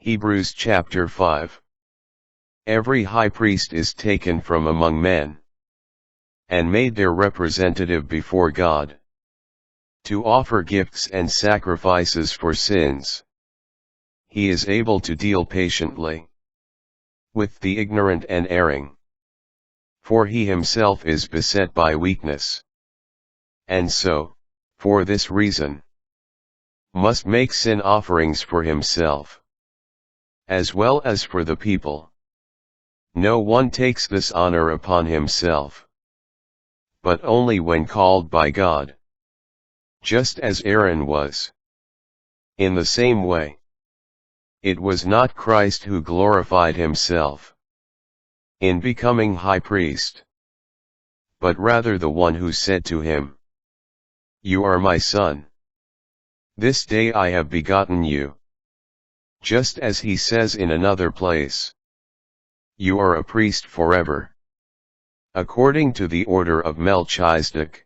Hebrews chapter 5. Every high priest is taken from among men, and made their representative before God, to offer gifts and sacrifices for sins. He is able to deal patiently with the ignorant and erring, for he himself is beset by weakness, and so, for this reason, must make sin offerings for himself, as well as for the people. No one takes this honor upon himself, but only when called by God, just as Aaron was. In the same way, it was not Christ who glorified himself in becoming high priest, but rather the one who said to him, "You are my son. This day I have begotten you." Just as he says in another place, "You are a priest forever, according to the order of Melchizedek."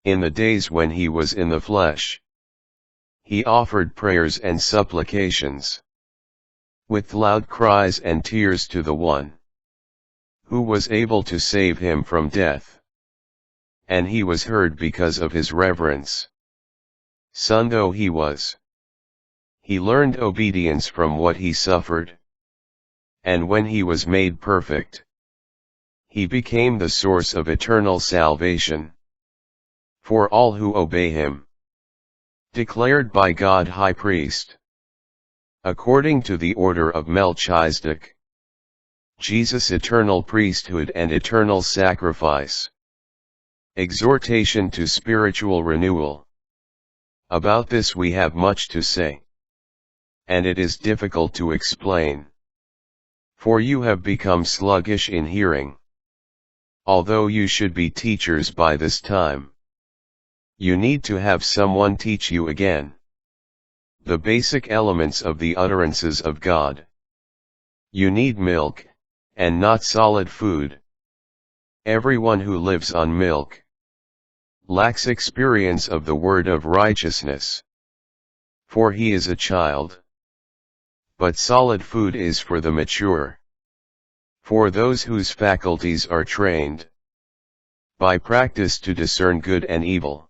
In the days when he was in the flesh, he offered prayers and supplications, with loud cries and tears to the one who was able to save him from death. And he was heard because of his reverence. Son though he was, he learned obedience from what he suffered. And when he was made perfect, he became the source of eternal salvation for all who obey him. Declared by God High Priest, according to the order of Melchizedek, Jesus' eternal priesthood and eternal sacrifice. Exhortation to spiritual renewal. About this we have much to say, and it is difficult to explain, for you have become sluggish in hearing. Although you should be teachers by this time, you need to have someone teach you again the basic elements of the utterances of God. You need milk, and not solid food. Everyone who lives on milk lacks experience of the word of righteousness, for he is a child. But solid food is for the mature, for those whose faculties are trained by practice to discern good and evil.